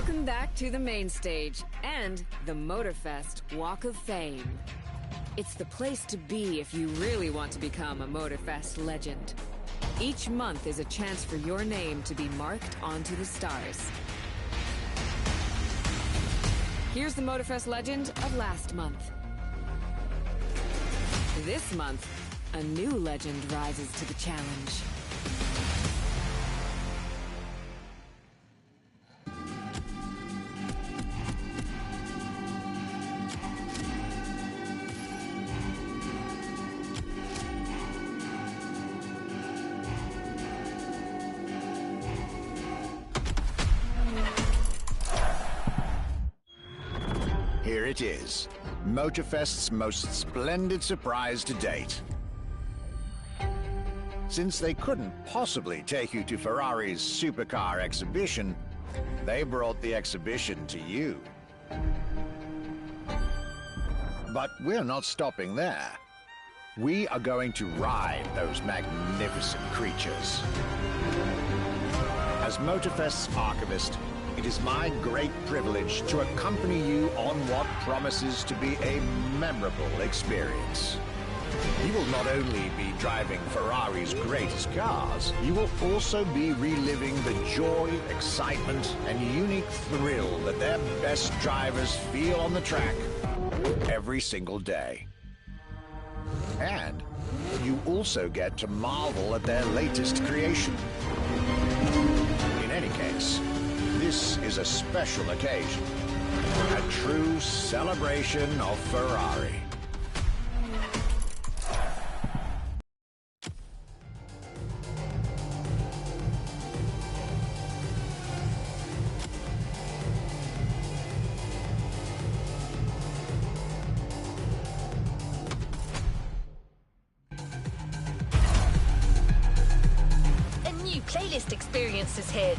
Welcome back to the main stage and the Motorfest Walk of Fame. It's the place to be if you really want to become a Motorfest legend. Each month is a chance for your name to be marked onto the stars. Here's the Motorfest legend of last month. This month, a new legend rises to the challenge. Here it is, Motorfest's most splendid surprise to date. Since they couldn't possibly take you to Ferrari's supercar exhibition, they brought the exhibition to you. But we're not stopping there. We are going to ride those magnificent creatures. As Motorfest's archivist, it is my great privilege to accompany you on what promises to be a memorable experience. You will not only be driving Ferrari's greatest cars, you will also be reliving the joy, excitement, and unique thrill that their best drivers feel on the track every single day. And you also get to marvel at their latest creation. In any case, this is a special occasion, a true celebration of Ferrari. A new playlist experience is here.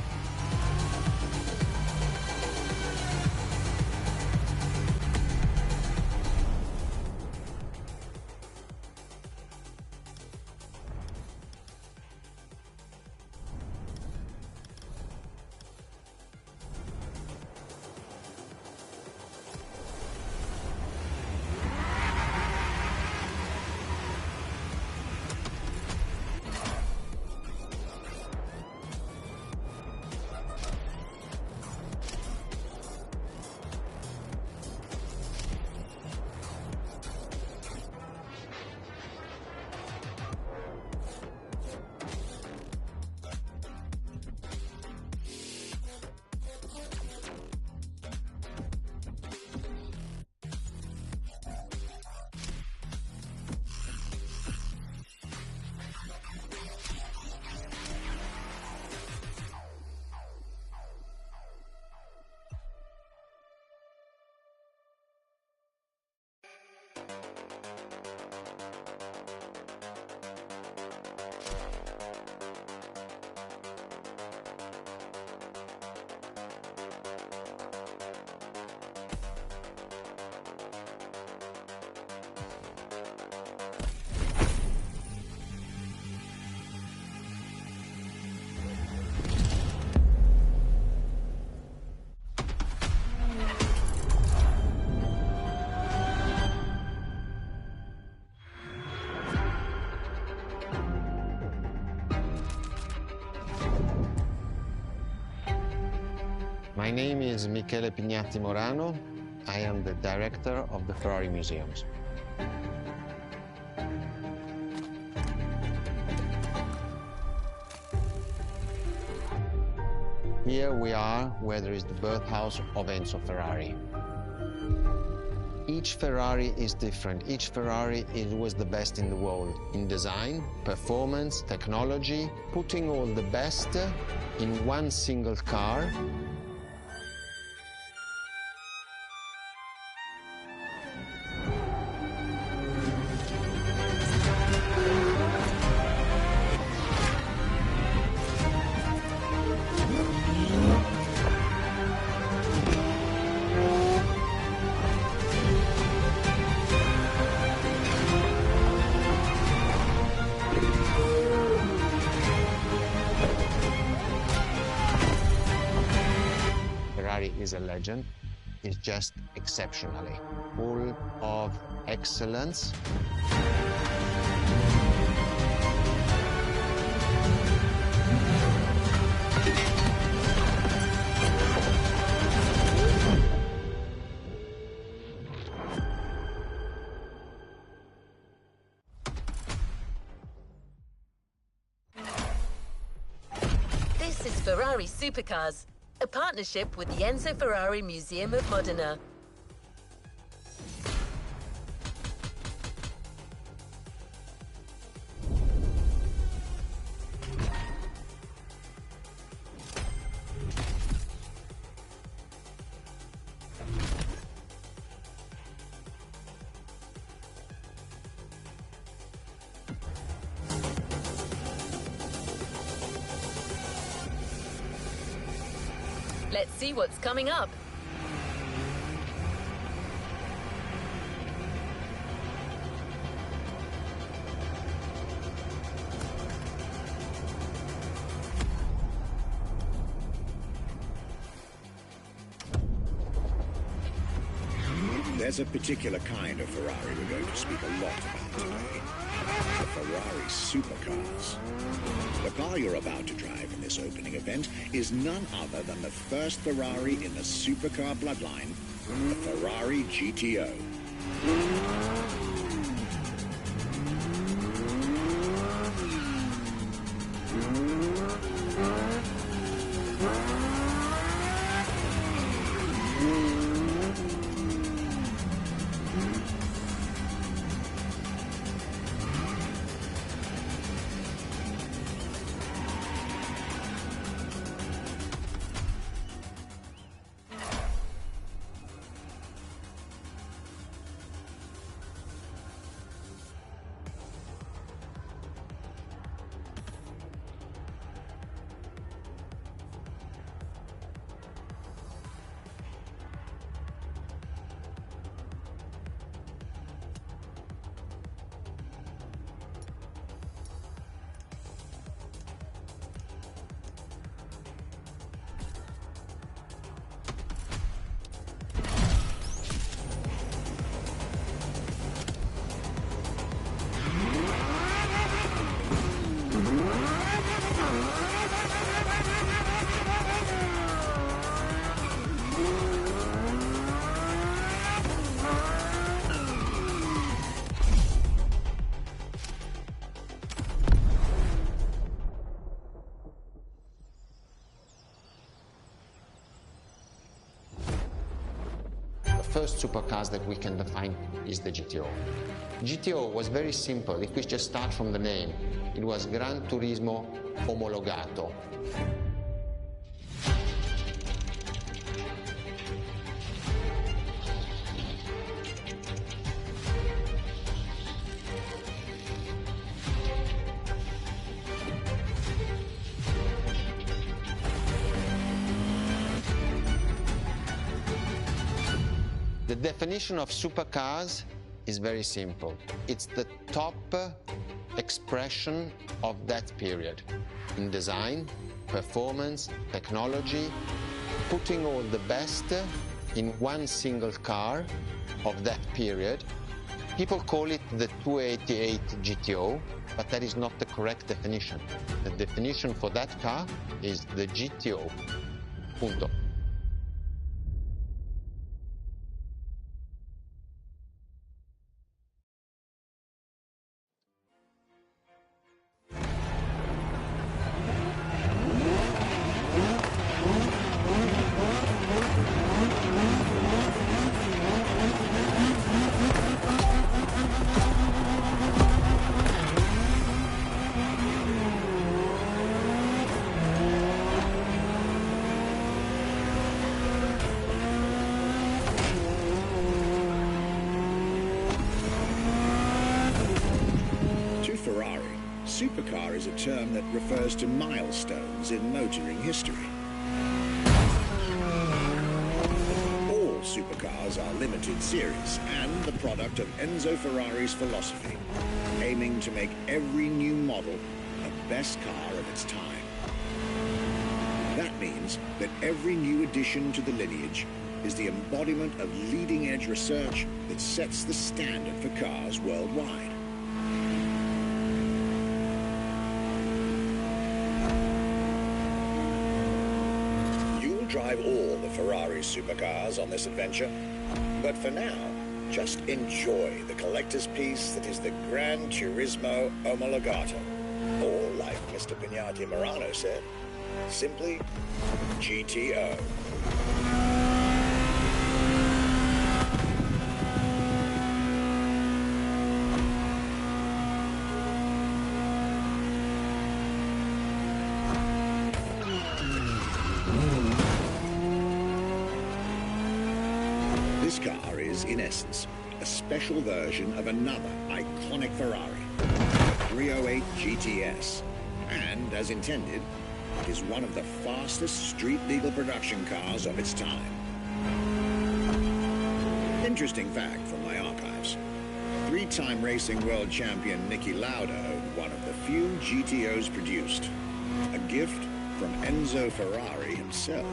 My name is Michele Pignatti Morano. I am the director of the Ferrari Museums. Here we are where there is the birthhouse of Enzo Ferrari. Each Ferrari is different. Each Ferrari was the best in the world in design, performance, technology, putting all the best in one single car. is a legend is just exceptionally full of excellence. This is Ferrari Supercars, a partnership with the Enzo Ferrari Museum of Modena. Let's see what's coming up. There's a particular kind of Ferrari we're going to speak a lot about today. The Ferrari Supercars. The car you're about to drive in this opening event is none other than the first Ferrari in the supercar bloodline, the Ferrari GTO. The first supercars that we can define is the GTO. GTO was very simple. If we just start from the name, it was Gran Turismo Omologato. The definition of supercars is very simple. It's the top expression of that period in design, performance, technology, putting all the best in one single car of that period. People call it the 288 GTO, but that is not the correct definition. The definition for that car is the GTO. Punto. Supercar is a term that refers to milestones in motoring history. All supercars are limited series and the product of Enzo Ferrari's philosophy, aiming to make every new model the best car of its time. That means that every new addition to the lineage is the embodiment of leading-edge research that sets the standard for cars worldwide. You'll drive all the Ferrari supercars on this adventure, but for now, just enjoy the collector's piece that is the Gran Turismo Omologato. Or, like Mr. Pignati Morano said, simply GTO. This car is, in essence, a special version of another iconic Ferrari, the 308 GTS. And, as intended, it is one of the fastest street-legal production cars of its time. Interesting fact from my archives. Three-time racing world champion Niki Lauda owned one of the few GTOs produced. A gift from Enzo Ferrari himself.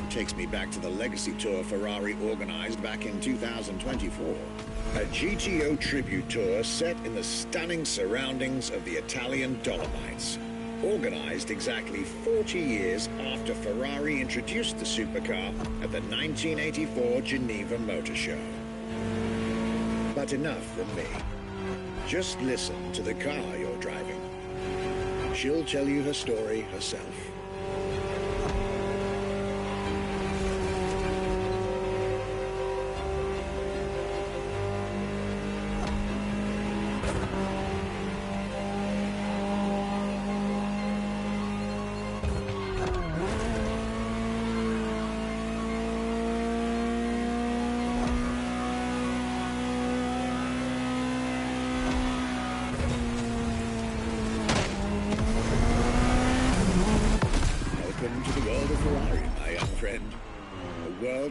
Takes me back to the Legacy Tour Ferrari organized back in 2024. A GTO tribute tour set in the stunning surroundings of the Italian Dolomites. Organized exactly 40 years after Ferrari introduced the supercar at the 1984 Geneva Motor Show. But enough from me. Just listen to the car you're driving. She'll tell you her story herself.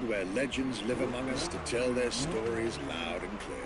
Where legends live among us to tell their stories loud and clear.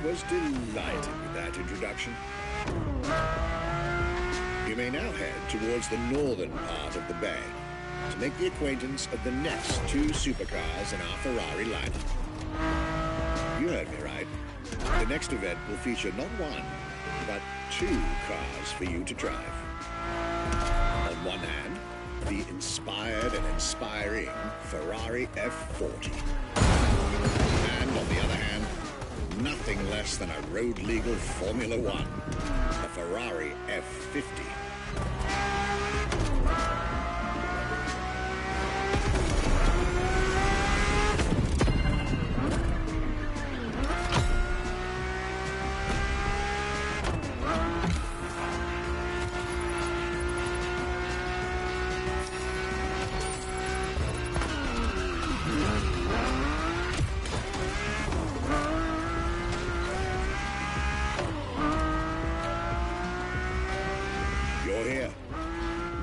Was delighted with that introduction. You may now head towards the northern part of the bay to make the acquaintance of the next two supercars in our Ferrari lineup. You heard me right. The next event will feature not one, but two cars for you to drive. On one hand, the inspired and inspiring Ferrari F40. And on the other hand, nothing less than a road-legal Formula One, the Ferrari F50.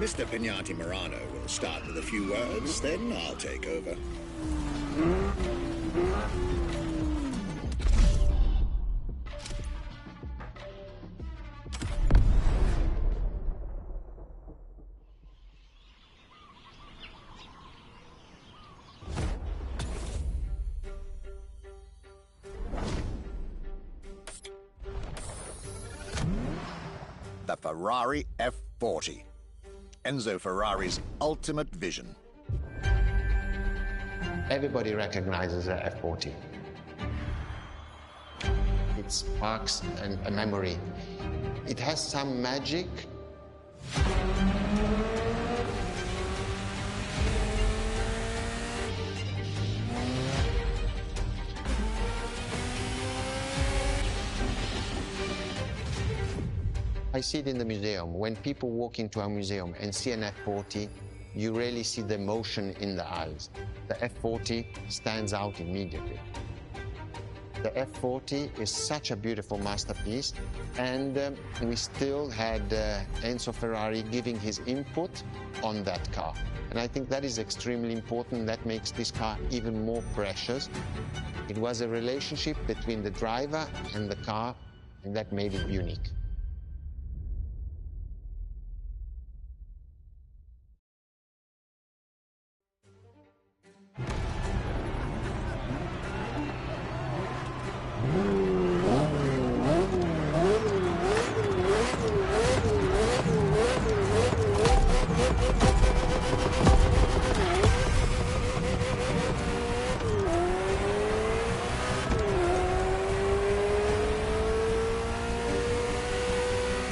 Mr. Pignati Morano will start with a few words, then I'll take over. The Ferrari F40. Enzo Ferrari's ultimate vision. Everybody recognizes the F40. It sparks a memory. It has some magic. I see it in the museum. When people walk into a museum and see an F40, you really see the emotion in the eyes. The F40 stands out immediately. The F40 is such a beautiful masterpiece, and we still had Enzo Ferrari giving his input on that car. And I think that is extremely important. That makes this car even more precious. It was a relationship between the driver and the car, and that made it unique.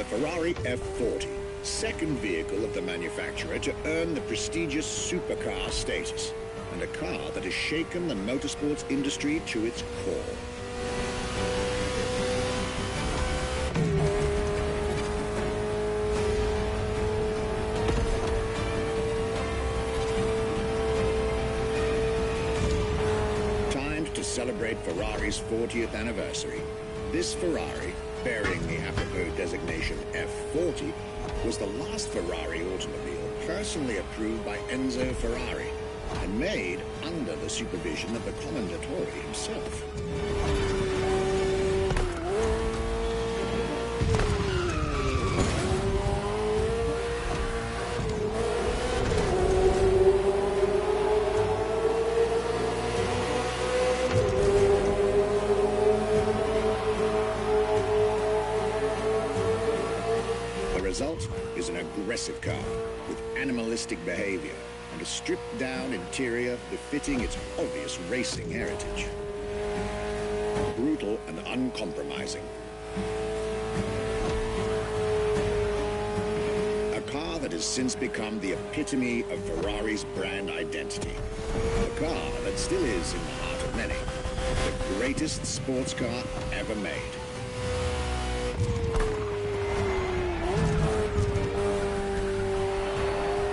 Ferrari F40, second vehicle of the manufacturer to earn the prestigious supercar status, and a car that has shaken the motorsports industry to its core. Timed to celebrate Ferrari's 40th anniversary, this Ferrari, bearing the apropos designation F40, was the last Ferrari automobile personally approved by Enzo Ferrari and made under the supervision of the Commendatore himself. The result is an aggressive car with animalistic behavior and a stripped-down interior befitting its obvious racing heritage. Brutal and uncompromising. A car that has since become the epitome of Ferrari's brand identity. A car that still is in the heart of many, the greatest sports car ever made.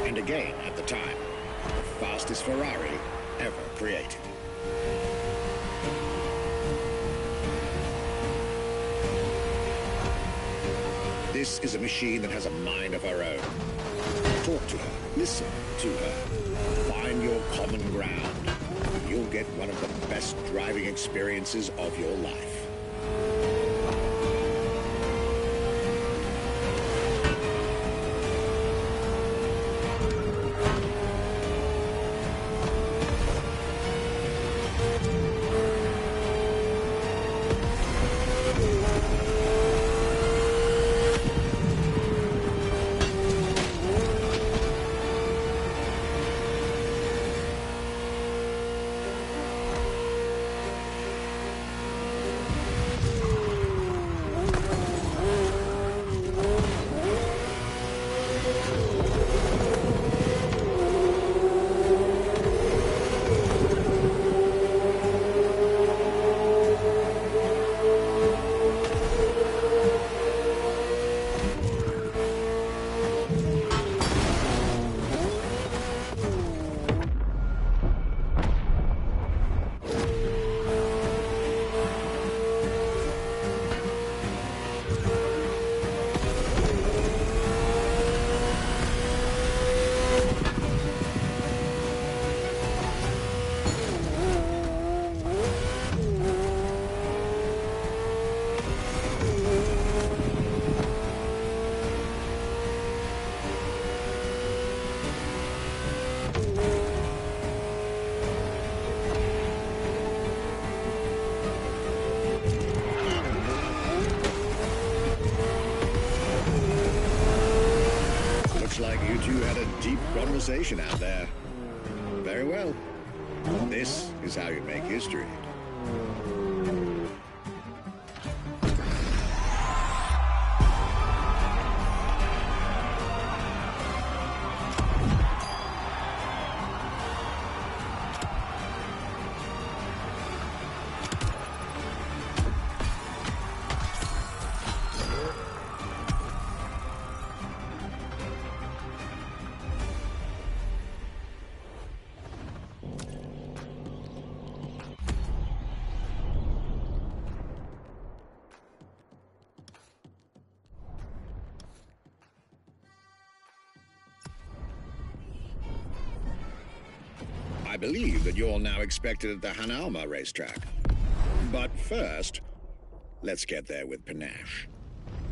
And again, at the time, the fastest Ferrari ever created. This is a machine that has a mind of her own. Talk to her, listen to her, find your common ground. You'll get one of the best driving experiences of your life. conversation out there. Very well. This is how you make history. I believe that you're now expected at the Hanalma racetrack. But first, let's get there with panache.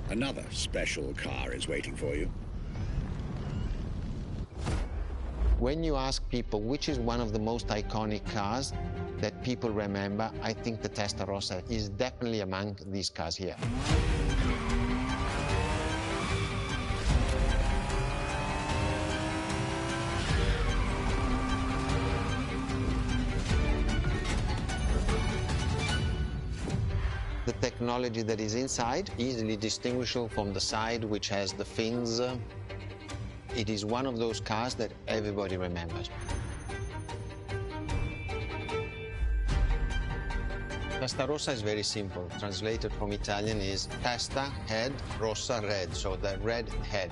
Another special car is waiting for you. When you ask people which is one of the most iconic cars that people remember, I think the Testarossa is definitely among these cars here. The technology that is inside, easily distinguishable from the side which has the fins. It is one of those cars that everybody remembers. Testarossa is very simple. Translated from Italian is testa, head, rossa, red, so the red head.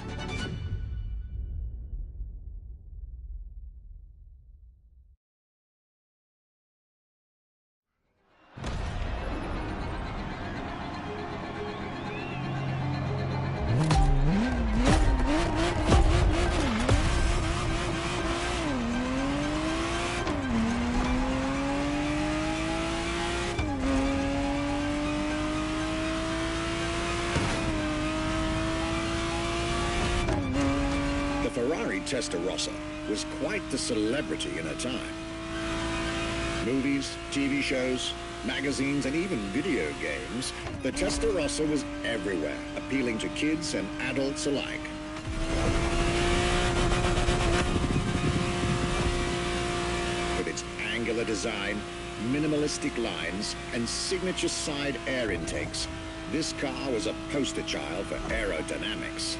The Ferrari Testarossa was quite the celebrity in her time. Movies, TV shows, magazines, and even video games, the Testarossa was everywhere, appealing to kids and adults alike. With its angular design, minimalistic lines, and signature side air intakes, this car was a poster child for aerodynamics.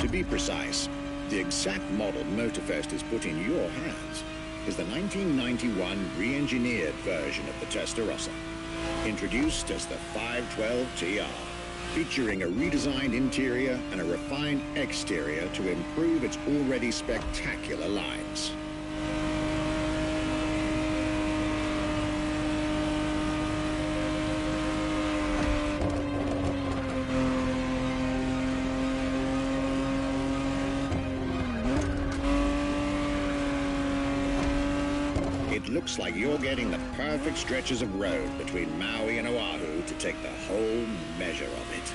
To be precise, the exact model Motorfest has put in your hands is the 1991 re-engineered version of the Testarossa, introduced as the 512 TR, featuring a redesigned interior and a refined exterior to improve its already spectacular lines. It looks like you're getting the perfect stretches of road between Maui and Oahu to take the whole measure of it.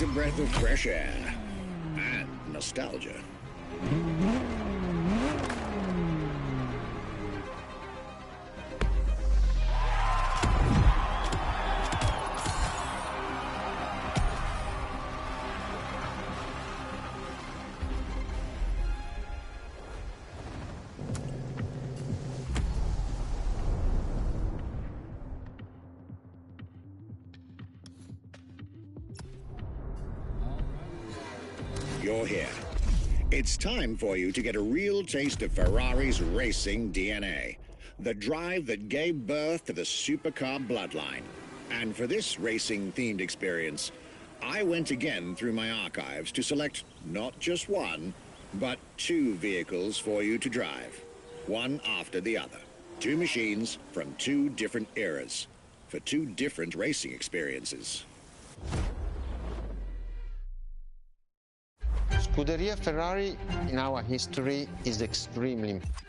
quite a breath of fresh air and nostalgia. You're here. It's time for you to get a real taste of Ferrari's racing DNA, the drive that gave birth to the supercar bloodline. And for this racing-themed experience, I went again through my archives to select not just one, but two vehicles for you to drive, one after the other. Two machines from two different eras, for two different racing experiences. Scuderia Ferrari in our history is extremely important.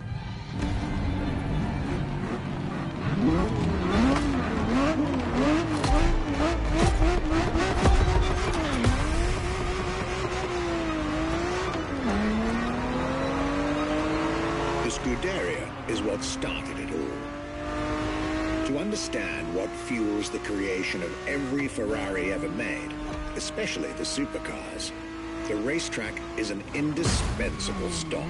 The Scuderia is what started it all. To understand what fuels the creation of every Ferrari ever made, especially the supercars, the racetrack is an indispensable stop.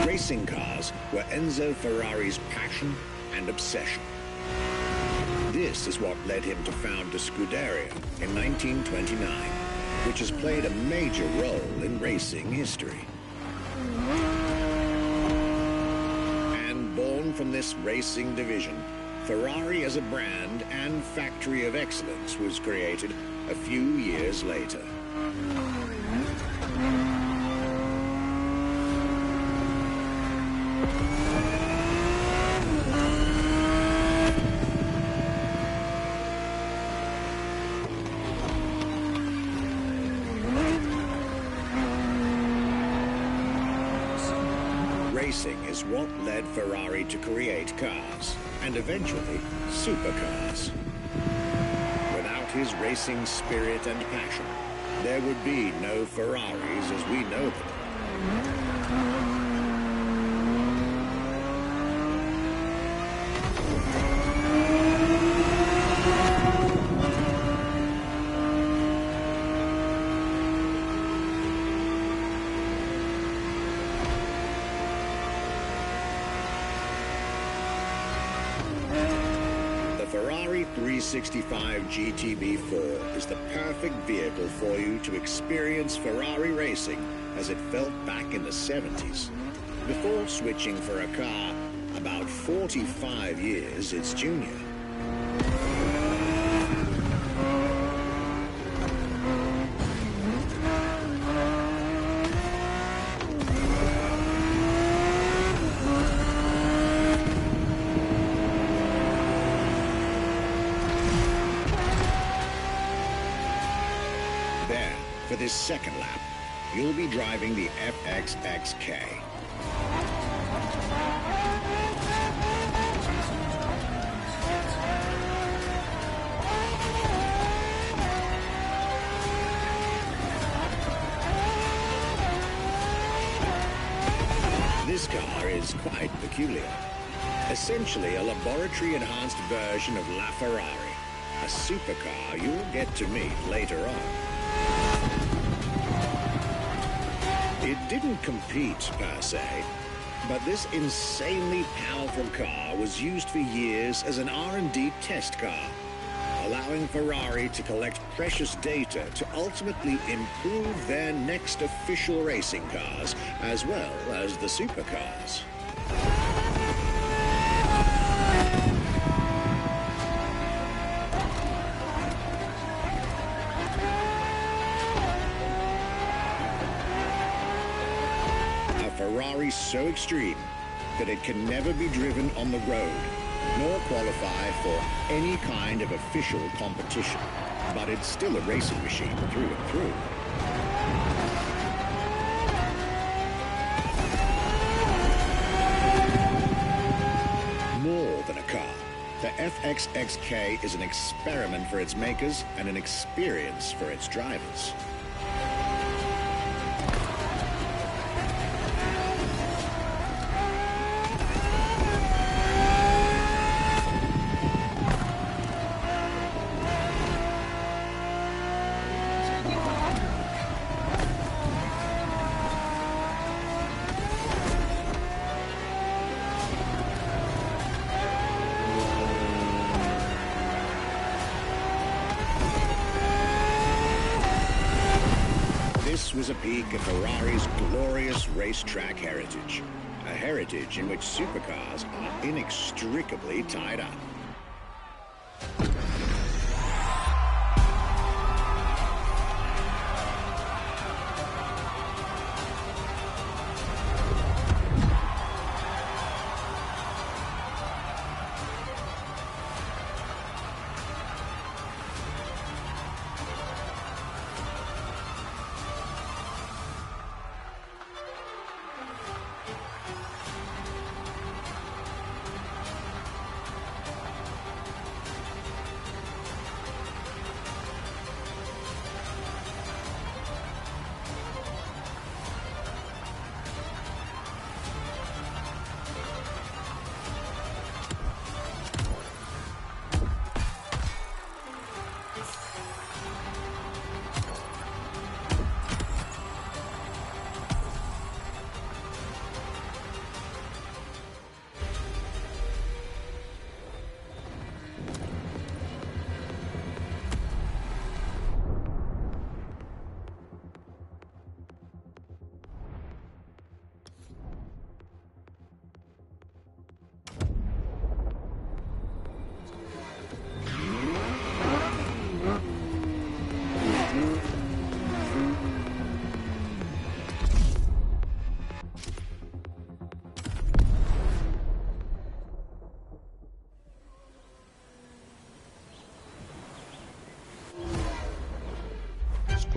Racing cars were Enzo Ferrari's passion and obsession. This is what led him to found the Scuderia in 1929. Which has played a major role in racing history. And born from this racing division, Ferrari as a brand and factory of excellence was created a few years later. Racing is what led Ferrari to create cars, and eventually, supercars. Without his racing spirit and passion, there would be no Ferraris as we know them. Ferrari 365 GTB4 is the perfect vehicle for you to experience Ferrari racing as it felt back in the 70s, before switching for a car about 45 years its junior. For this second lap, you'll be driving the FXXK. This car is quite peculiar. Essentially a laboratory-enhanced version of La Ferrari, a supercar you'll get to meet later on. It didn't compete, per se, but this insanely powerful car was used for years as an R&D test car, allowing Ferrari to collect precious data to ultimately improve their next official racing cars, as well as the supercars. Ferrari so extreme that it can never be driven on the road, nor qualify for any kind of official competition. but it's still a racing machine through and through. More than a car, the FXXK is an experiment for its makers and an experience for its drivers. This was a peek at Ferrari's glorious racetrack heritage. A heritage in which supercars are inextricably tied up.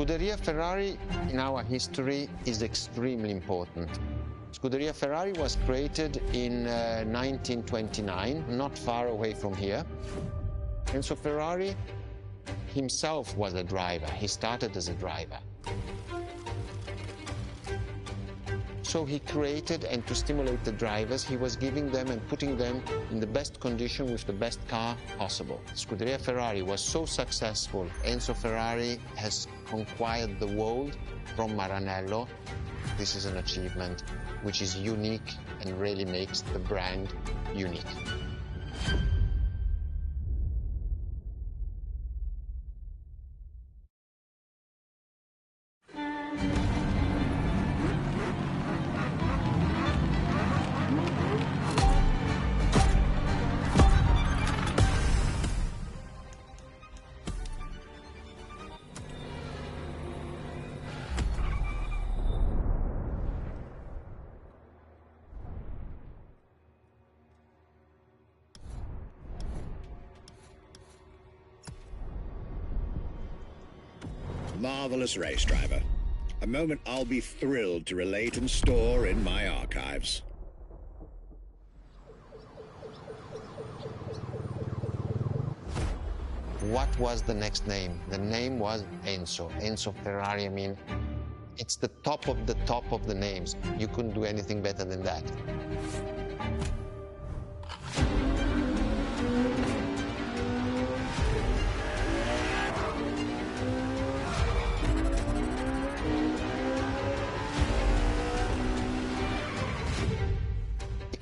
Scuderia Ferrari in our history is extremely important. Scuderia Ferrari was created in 1929, not far away from here. Enzo Ferrari himself was a driver. He started as a driver. So he created, and to stimulate the drivers, he was giving them and putting them in the best condition with the best car possible. Scuderia Ferrari was so successful. Enzo Ferrari has conquered the world from Maranello. This is an achievement which is unique and really makes the brand unique. Marvelous race driver. A moment I'll be thrilled to relate and store in my archives. What was the next name? The name was Enzo. Enzo Ferrari, I mean, it's the top of the names. You couldn't do anything better than that.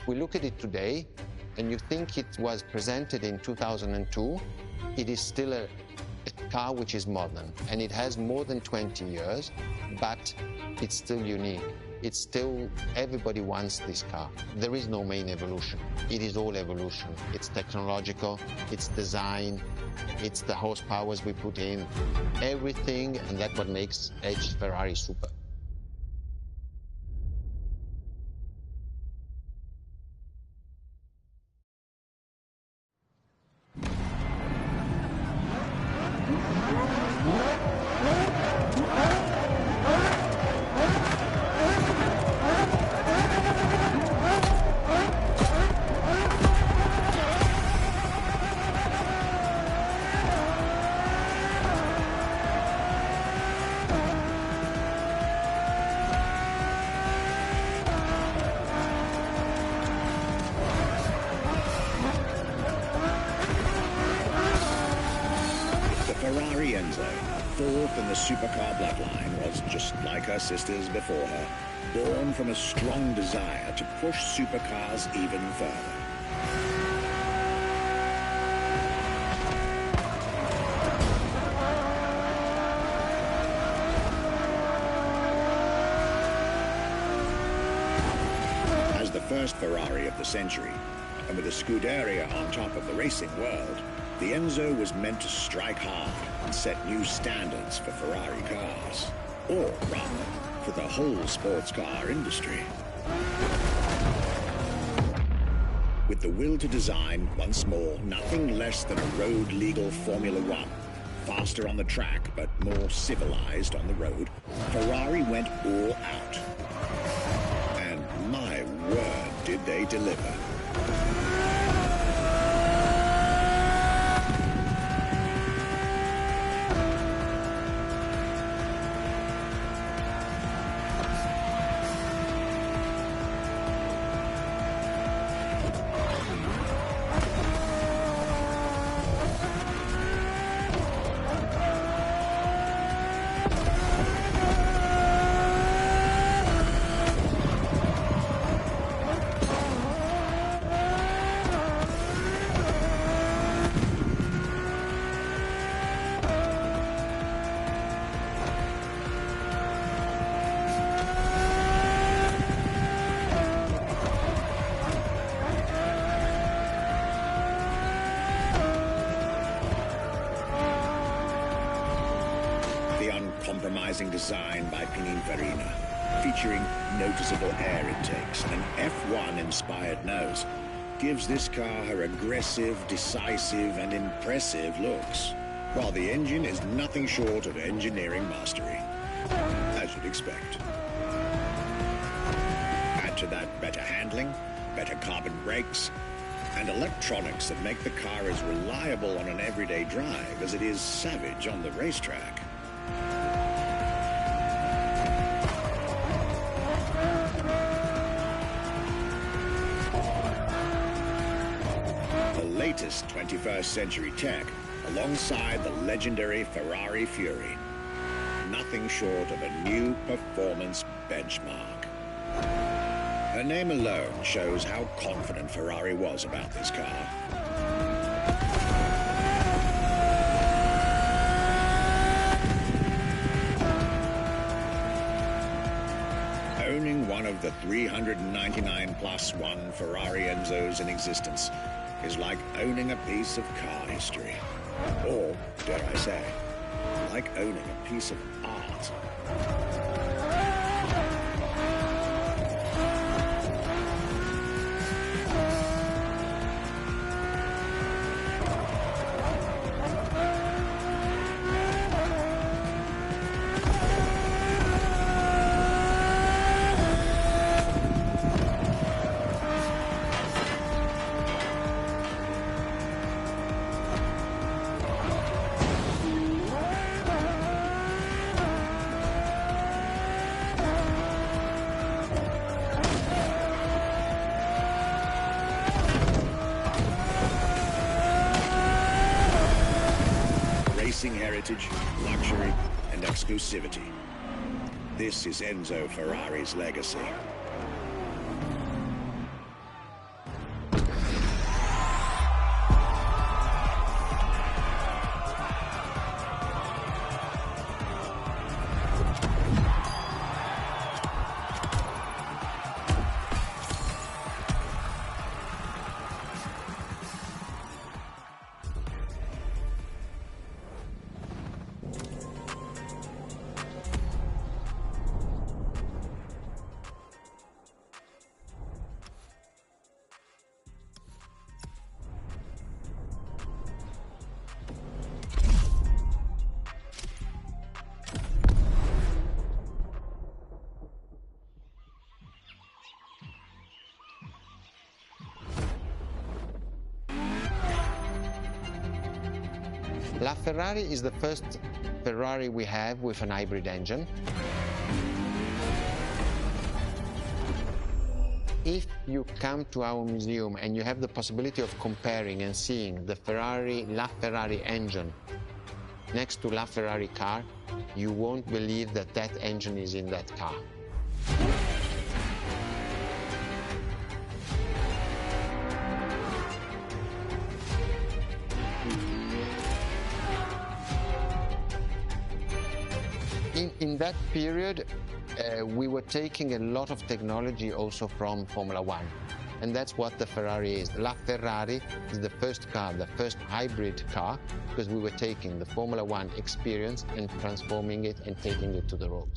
We look at it today, and you think it was presented in 2002, it is still a car which is modern, and it has more than 20 years, but it's still unique. It's still, everybody wants this car. There is no main evolution. It is all evolution. It's technological, it's design, it's the horsepowers we put in, everything, and that's what makes Edge Ferrari super. Enzo, fourth in the supercar bloodline, was just like her sisters before her, born from a strong desire to push supercars even further. As the first Ferrari of the century, and with a Scuderia on top of the racing world, the Enzo was meant to strike hard and set new standards for Ferrari cars, or rather, for the whole sports car industry. With the will to design, once more, nothing less than a road-legal Formula One, faster on the track but more civilized on the road, Ferrari went all out. And my word, did they deliver. Compromising design by Pininfarina, featuring noticeable air intakes and an F1-inspired nose, gives this car her aggressive, decisive, and impressive looks, while the engine is nothing short of engineering mastery, as you'd expect. Add to that better handling, better carbon brakes, and electronics that make the car as reliable on an everyday drive as it is savage on the racetrack. Latest 21st century tech alongside the legendary Ferrari Fury. Nothing short of a new performance benchmark. Her name alone shows how confident Ferrari was about this car. Owning one of the 399 plus one Ferrari Enzos in existence is like owning a piece of car history. Or, dare I say, like owning a piece of art. Heritage, luxury, and exclusivity. This is Enzo Ferrari's legacy. La Ferrari is the first Ferrari we have with an hybrid engine. If you come to our museum and you have the possibility of comparing and seeing the La Ferrari engine next to LaFerrari car, you won't believe that that engine is in that car. In that period, we were taking a lot of technology also from Formula One. And that's what the Ferrari is. La Ferrari is the first car, the first hybrid car, because we were taking the Formula One experience and transforming it and taking it to the road.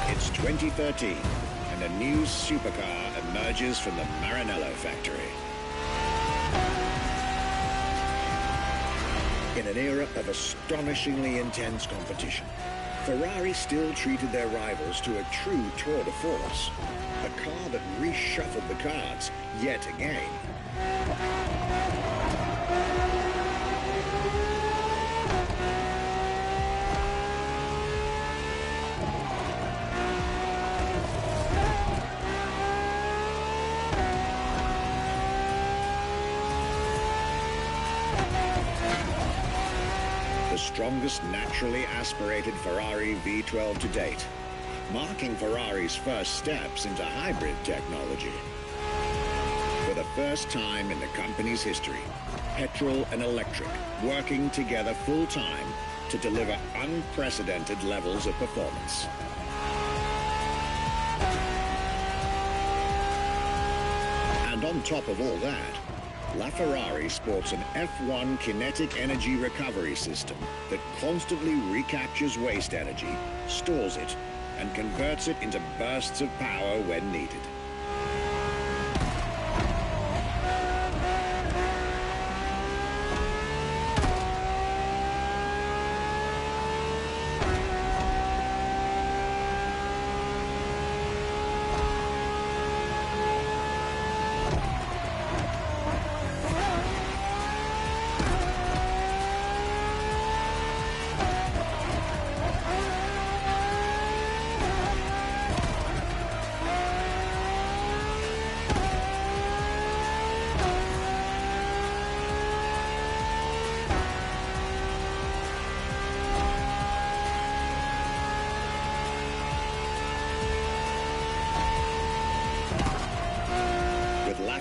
It's 2013, and a new supercar emerges from the Maranello factory. In an era of astonishingly intense competition, Ferrari still treated their rivals to a true tour de force, a car that reshuffled the cards yet again. The strongest naturally aspirated Ferrari V12 to date, marking Ferrari's first steps into hybrid technology. For the first time in the company's history, petrol and electric working together full-time to deliver unprecedented levels of performance. And on top of all that, LaFerrari sports an F1 kinetic energy recovery system that constantly recaptures waste energy, stores it, and converts it into bursts of power when needed.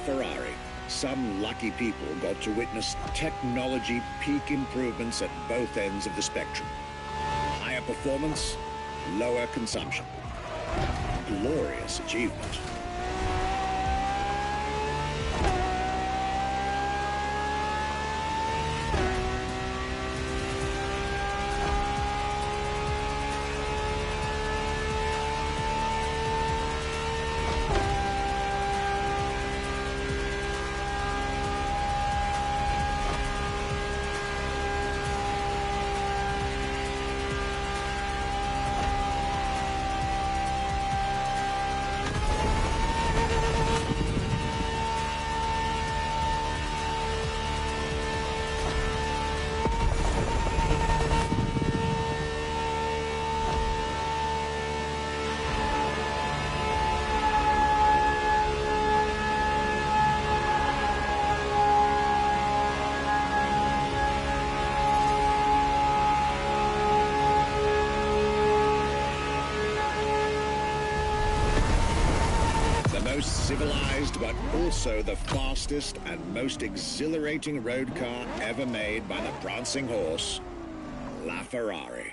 Ferrari, some lucky people got to witness technology peak improvements at both ends of the spectrum. Higher performance, lower consumption. Glorious achievement. Most civilized, but also the fastest and most exhilarating road car ever made by the prancing horse, LaFerrari.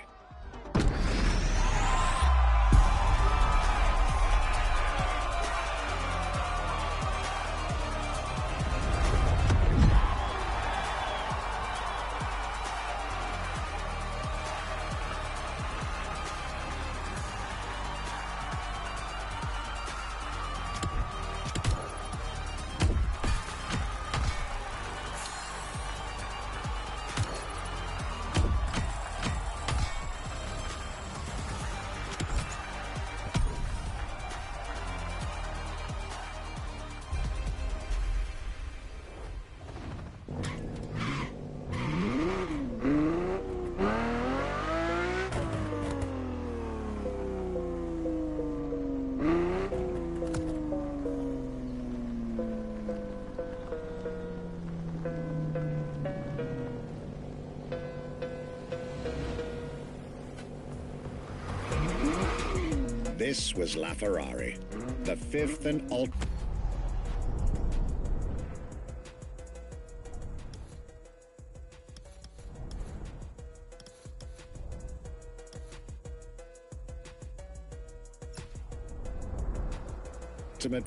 This was LaFerrari, the fifth and ultimate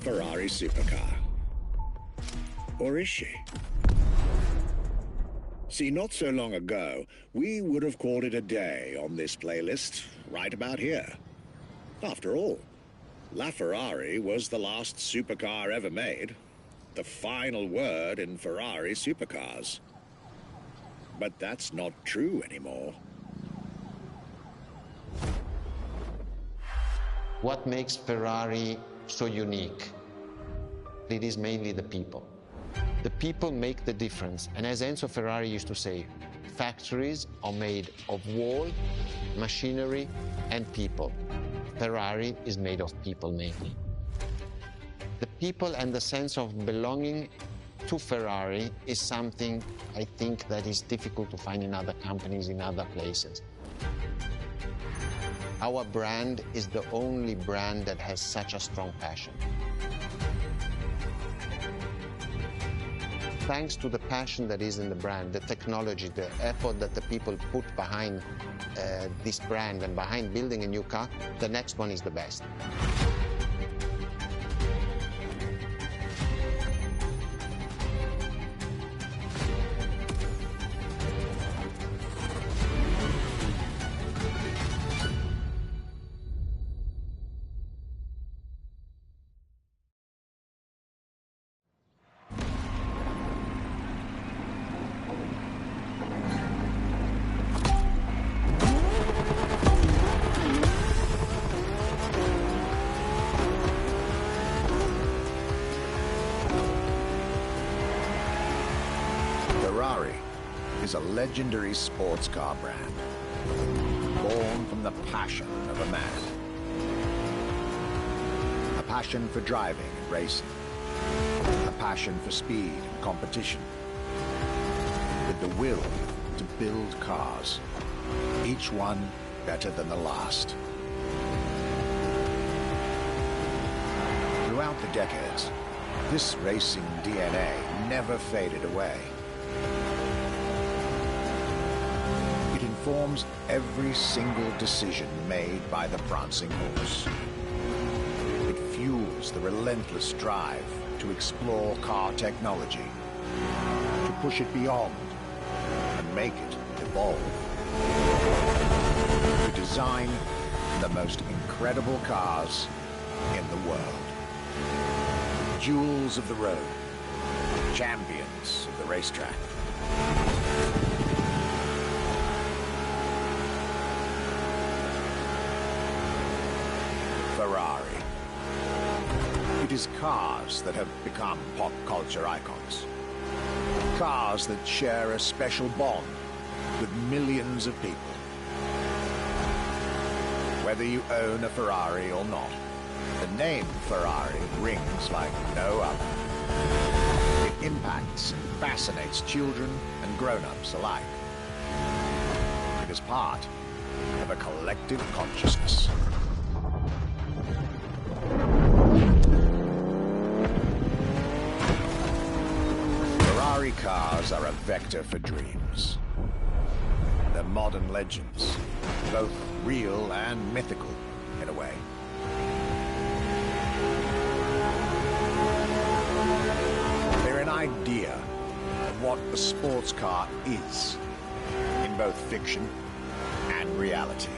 Ferrari supercar. Or is she? See, not so long ago, we would have called it a day on this playlist, right about here. After all, LaFerrari was the last supercar ever made, the final word in Ferrari supercars. But that's not true anymore. What makes Ferrari so unique? It is mainly the people. The people make the difference, and as Enzo Ferrari used to say, factories are made of wall, machinery, and people. Ferrari is made of people mainly. The people and the sense of belonging to Ferrari is something I think that is difficult to find in other companies, in other places. Our brand is the only brand that has such a strong passion. Thanks to the passion that is in the brand, the technology, the effort that the people put behind this brand and behind building a new car, the next one is the best. Ferrari is a legendary sports car brand, born from the passion of a man. A passion for driving and racing, a passion for speed and competition, with the will to build cars, each one better than the last. Throughout the decades, this racing DNA never faded away. It informs every single decision made by the prancing horse. It fuels the relentless drive to explore car technology, to push it beyond and make it evolve, to design the most incredible cars in the world. Jewels of the road, champions of the racetrack. Ferrari. It is cars that have become pop culture icons. Cars that share a special bond with millions of people. Whether you own a Ferrari or not, the name Ferrari rings like no other. It impacts and fascinates children and grown-ups alike. It is part of a collective consciousness. Ferrari cars are a vector for dreams. They're modern legends, both real and mythical in a way. They're an idea of what a sports car is, in both fiction and reality.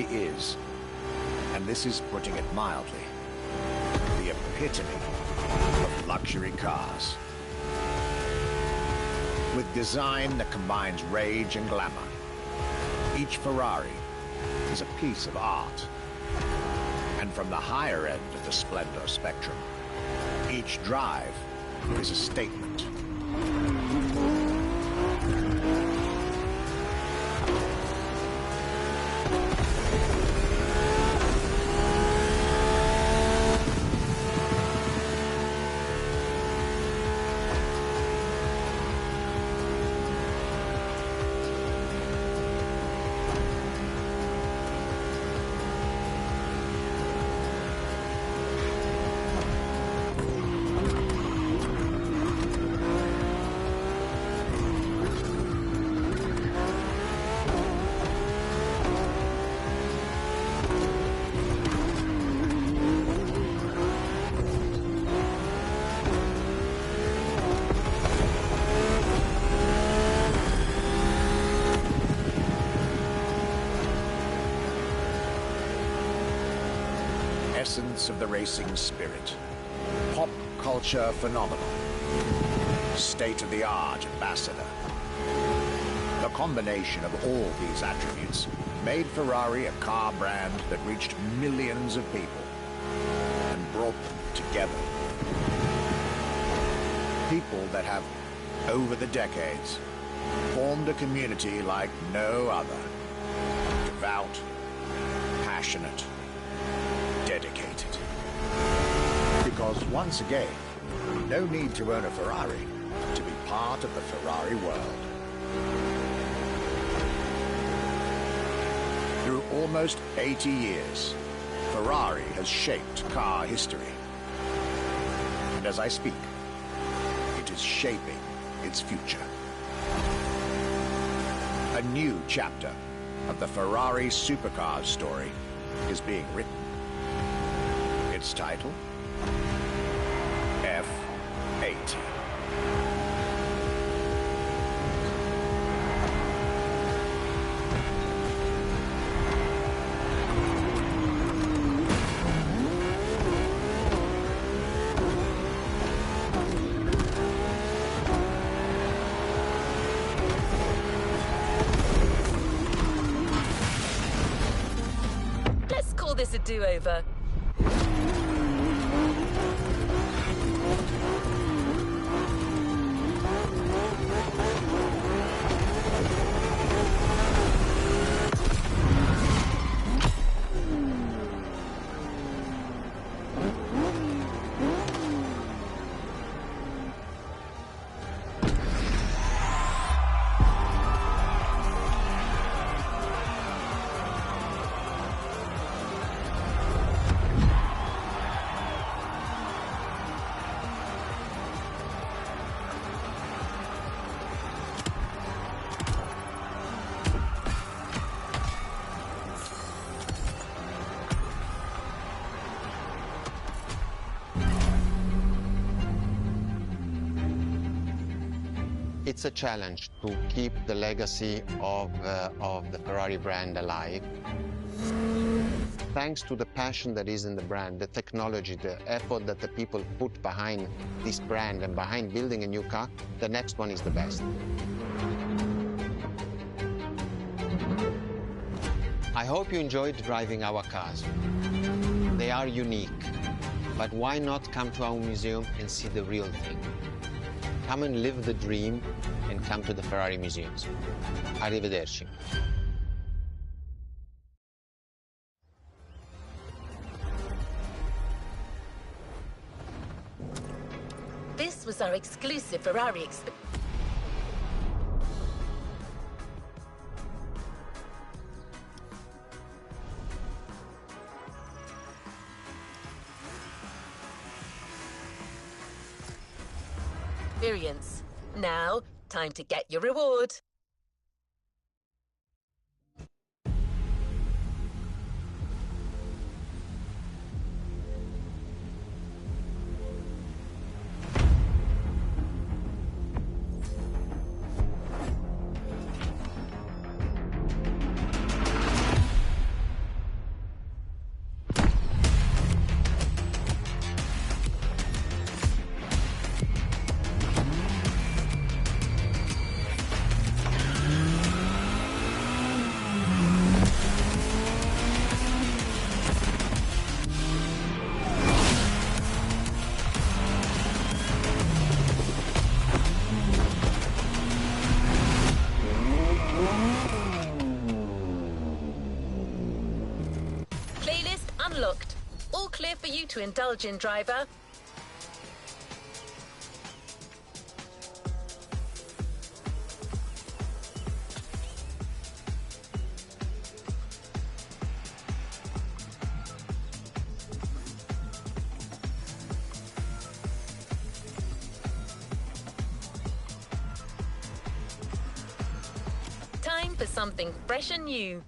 Ferrari is, and this is putting it mildly, the epitome of luxury cars. With design that combines rage and glamour, each Ferrari is a piece of art. And from the higher end of the splendor spectrum, each drive is a statement. Essence of the racing spirit, pop culture phenomenon, state-of-the-art ambassador. The combination of all these attributes made Ferrari a car brand that reached millions of people and brought them together. People that have, over the decades, formed a community like no other. Devout, passionate, dedicated. Because once again, no need to own a Ferrari to be part of the Ferrari world. Through almost 80 years, Ferrari has shaped car history. And as I speak, it is shaping its future. A new chapter of the Ferrari supercars story is being written. Its title? F80. Let's call this a do-over. It's a challenge to keep the legacy of the Ferrari brand alive. Thanks to the passion that is in the brand, the technology, the effort that the people put behind this brand and behind building a new car, the next one is the best. I hope you enjoyed driving our cars. They are unique, but why not come to our museum and see the real thing? Come and live the dream and come to the Ferrari museums. Arrivederci. This was our exclusive Ferrari experience. Now, time to get your reward. Unlocked. All clear for you to indulge in, driver. Time for something fresh and new.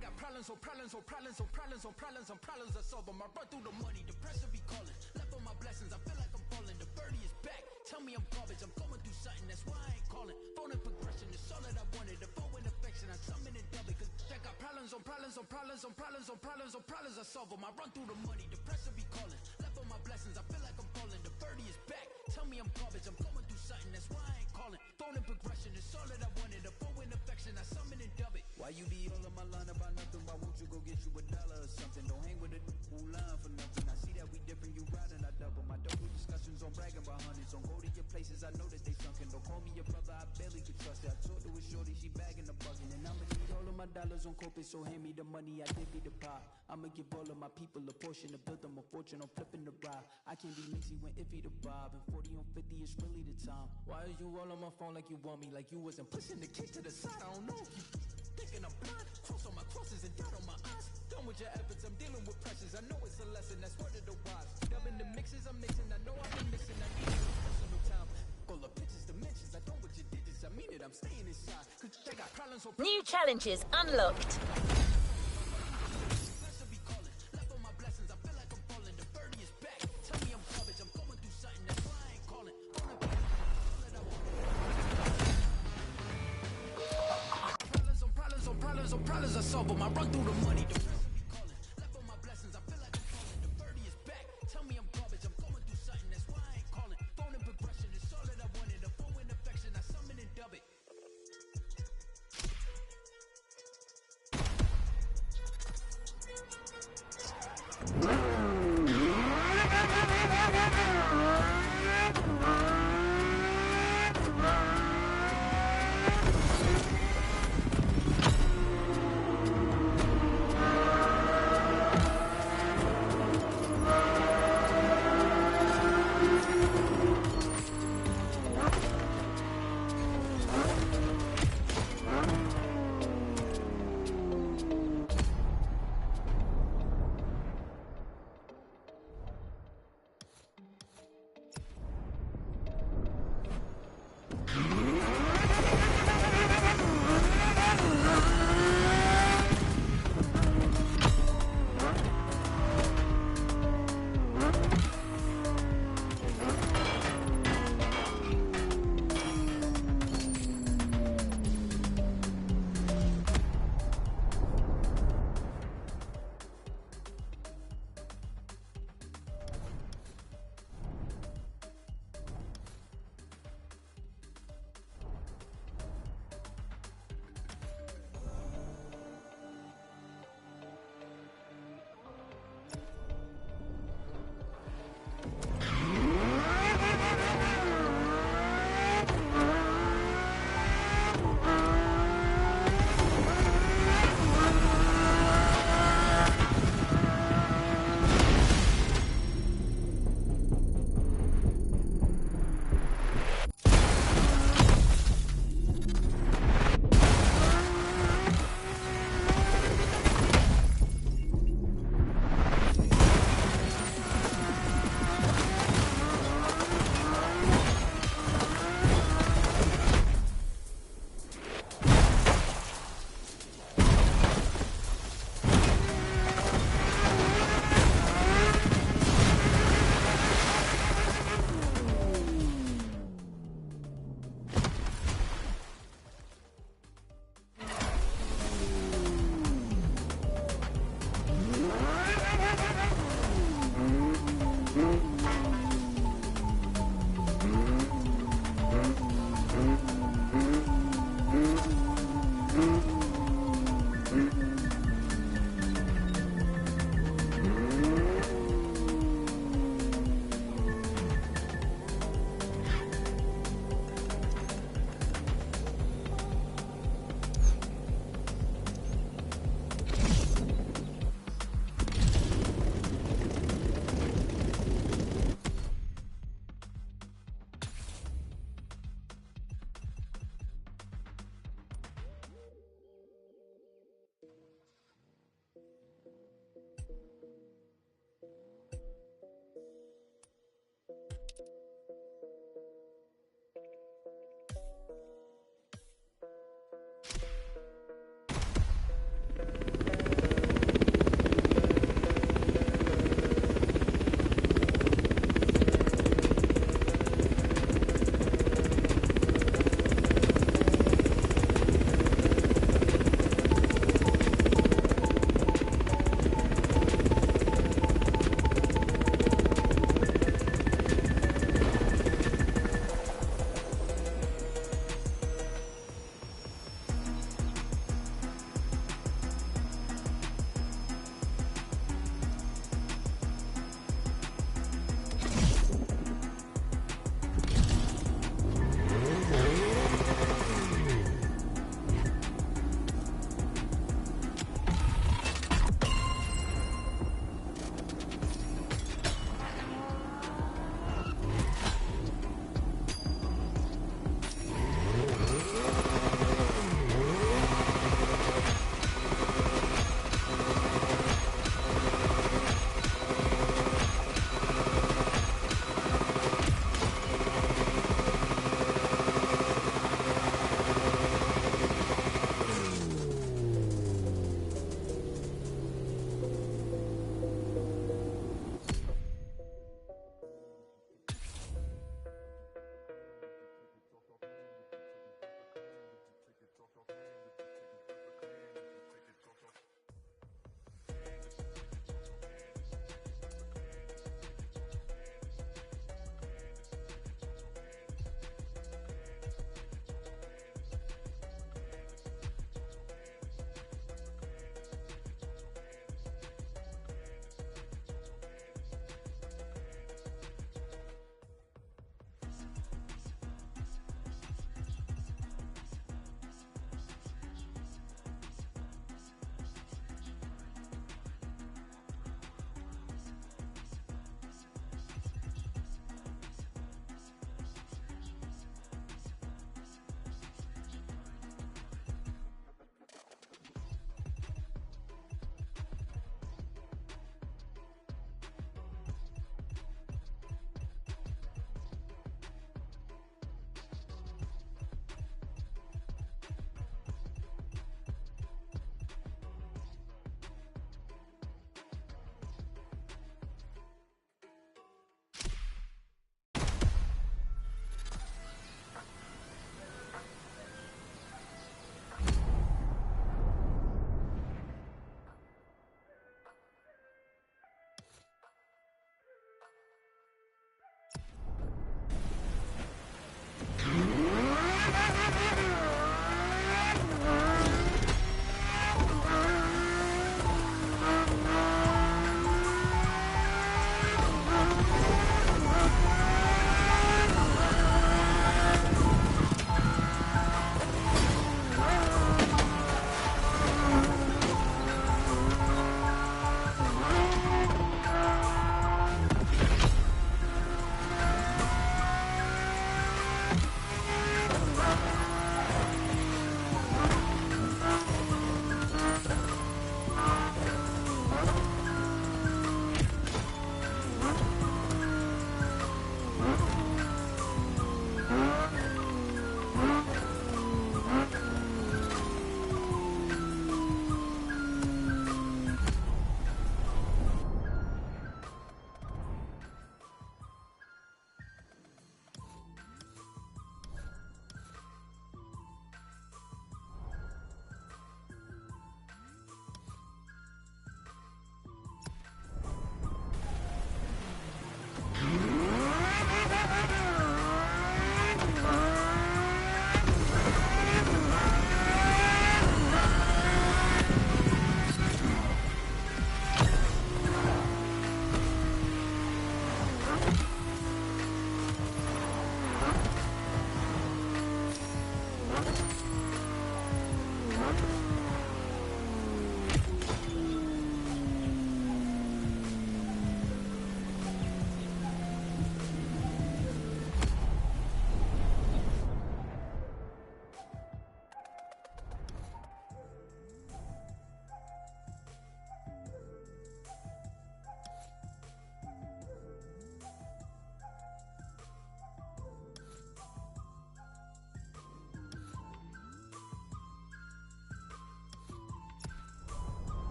got problems on problems on problems on problems on problems on problems. I solve them. I run through the money, the pressure be calling. Left on my blessings, I feel like I'm falling. The birdie is back. Tell me I'm garbage, I'm going through something, that's why I ain't calling. Phone and progression, it's all that I wanted. The phone and affection, I summon and dub it. Cause I got problems on problems on problems on problems on problems on problems. I solve them. I run through the money, the pressure be calling. Left on my blessings, I feel like I'm falling. The birdie is back. Tell me I'm garbage, I'm going through something, that's why I ain't calling. Phone and progression, it's all that I wanted. The phone and affection, I summon and dub it. Why you be all on my line about nothing? Why won't you go get you $1 or something? Don't hang with a who line for nothing. I see that we different, you riding, I double. My double discussions on bragging about hundreds. Don't go to your places, I know that they sunken. Don't call me your brother, I barely could trust it. I talked to a shorty, she bagging the bucket. And I'ma need all of my dollars on corporate, so hand me the money, I divvy the pie. I'ma give all of my people a portion to build them a fortune. I'm flipping the ride. I can't be mixy when iffy the vibe. And 40 on 50 is really the time. Why are you all on my phone like you want me? Like you wasn't pushing the kick to the side. I don't know if you thinking I'm blind. Cross on my crosses and doubt on my eyes. Done with your efforts, I'm dealing with pressures. I know it's a lesson, that's word of the wise. Dubbing the mixes, I'm mixing. I know I've been missing. I need some personal time. All the pictures, dimensions. I don't with your digits. I mean it, I'm staying inside. Cause they got problems on New challenges unlocked. pressure be calling. Left on my blessings, I feel like I'm falling. The birdie is back. Tell me I'm garbage, I'm going through something, that's why I ain't calling. Problems on problems on problems on problems, I solve them. I run through the money, the pressure be calling. Left on my blessings, I feel like I'm falling. The birdie is back. Tell me I'm garbage, I'm going through something, that's why I ain't calling. Phone and progression, it's all that I wanted. The phone and affection, I summon and dub it.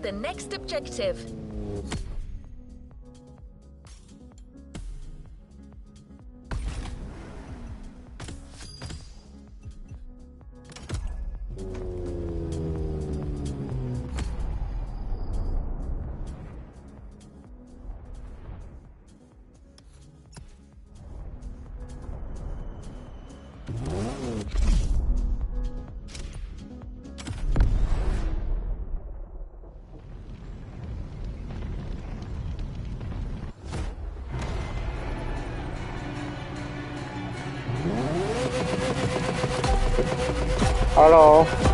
the next objective. Hello.